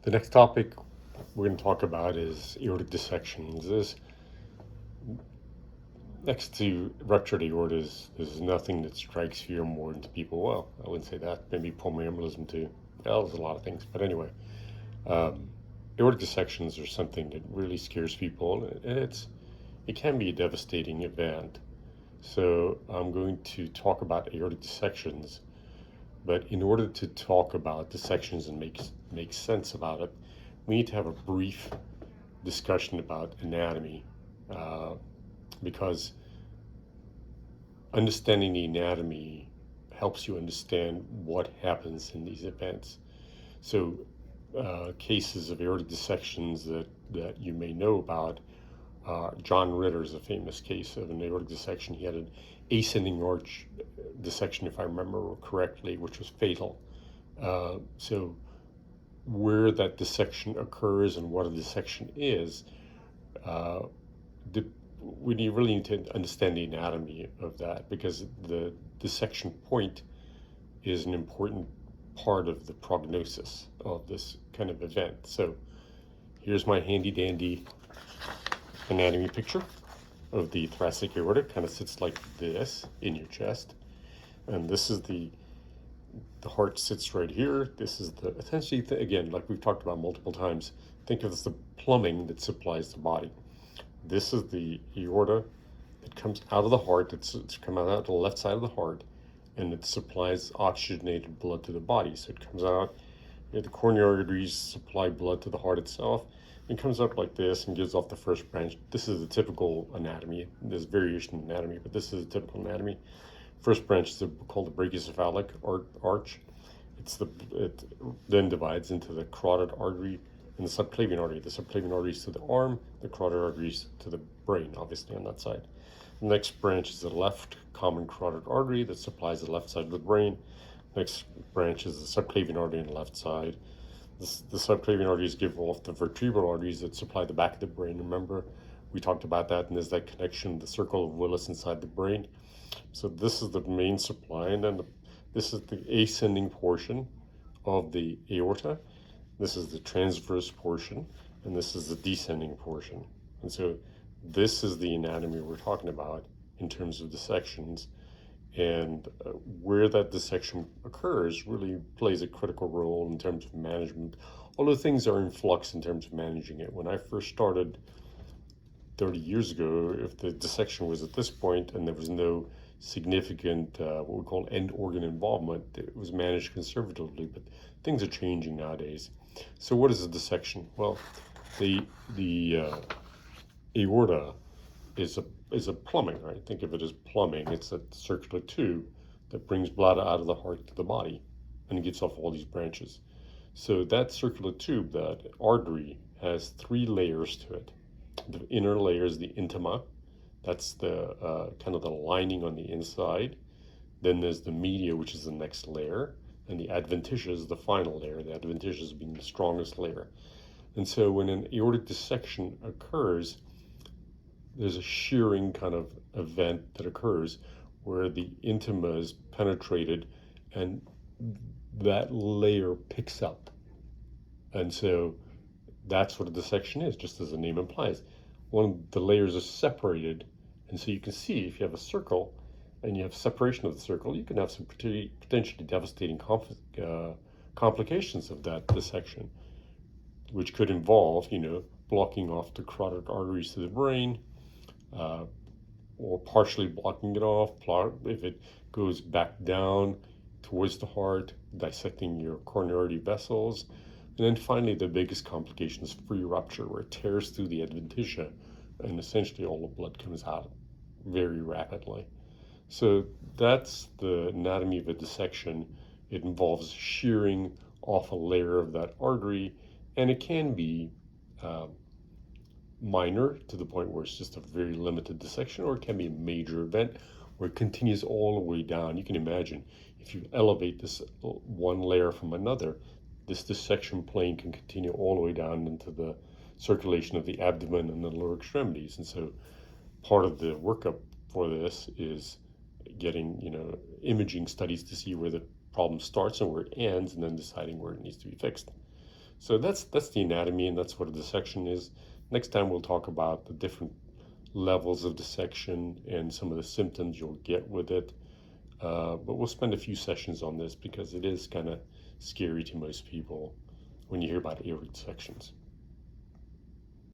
The next topic we're going to talk about is aortic dissections. Next to ruptured aortas, there's nothing that strikes fear more into people. Well, I wouldn't say that. Maybe pulmonary embolism too. Well, there's a lot of things. But anyway, um, aortic dissections are something that really scares people, and it can be a devastating event. So I'm going to talk about aortic dissections, but in order to talk about dissections and make sense about it, we need to have a brief discussion about anatomy, uh, because understanding the anatomy helps you understand what happens in these events. So, cases of aortic dissections that you may know about. John Ritter is a famous case of an aortic dissection. He had an ascending arch dissection, if I remember correctly, which was fatal. So, where that dissection occurs and what a dissection is, uh, we really need to understand the anatomy of that, because the dissection point is an important part of the prognosis of this kind of event. So here's my handy dandy anatomy picture of the thoracic aorta. Kind of sits like this in your chest, and this is the heart sits right here. This is the essentially again, like we've talked about multiple times, think of this the plumbing that supplies the body. This is the aorta that comes out of the heart. It's coming out the left side of the heart, and it supplies oxygenated blood to the body. So it comes out, the coronary arteries supply blood to the heart itself, and comes up like this and gives off the first branch. This is the typical anatomy. There's variation in anatomy, but this is the typical anatomy. First branch is called the brachiocephalic arch. It then divides into the carotid artery and the subclavian artery. The subclavian artery is to the arm, the carotid arteries to the brain, obviously on that side. The next branch is the left common carotid artery that supplies the left side of the brain. Next branch is the subclavian artery on the left side. The subclavian arteries give off the vertebral arteries that supply the back of the brain. Remember, we talked about that, and there's that connection, the circle of Willis inside the brain. So this is the main supply, and then this is the ascending portion of the aorta. This is the transverse portion, and this is the descending portion. And so this is the anatomy we're talking about in terms of dissections, and where that dissection occurs really plays a critical role in terms of management, although things are in flux in terms of managing it. When I first started 30 years ago, if the dissection was at this point and there was no significant what we call end organ involvement, it was managed conservatively, but things are changing nowadays. So what is a dissection? Well, the aorta is a plumbing, right? Think of it as plumbing. It's a circular tube that brings blood out of the heart to the body, and it gets off all these branches. So that circular tube, that artery, has three layers to it. The inner layer is the intima. That's the kind of the lining on the inside. Then there's the media, which is the next layer, and the adventitia is the final layer. The adventitious being the strongest layer. And so when an aortic dissection occurs, there's a shearing kind of event that occurs where the intima is penetrated, and that layer picks up. And so that's what a dissection is, just as the name implies. One of the layers is separated, and so you can see if you have a circle and you have separation of the circle, you can have some potentially devastating complications of that dissection, which could involve, blocking off the carotid arteries to the brain, or partially blocking it off. If it goes back down towards the heart, dissecting your coronary vessels. And then finally, the biggest complication is free rupture, where it tears through the adventitia, and essentially all the blood comes out very rapidly. So that's the anatomy of a dissection. It involves shearing off a layer of that artery, and it can be minor to the point where it's just a very limited dissection, or it can be a major event where it continues all the way down. You can imagine if you elevate this one layer from another, this dissection plane can continue all the way down into the circulation of the abdomen and the lower extremities. And so part of the workup for this is getting, imaging studies to see where the problem starts and where it ends, and then deciding where it needs to be fixed. So that's the anatomy, and that's what a dissection is. Next time we'll talk about the different levels of dissection and some of the symptoms you'll get with it. But we'll spend a few sessions on this because it is kind of scary to most people when you hear about aortic dissections.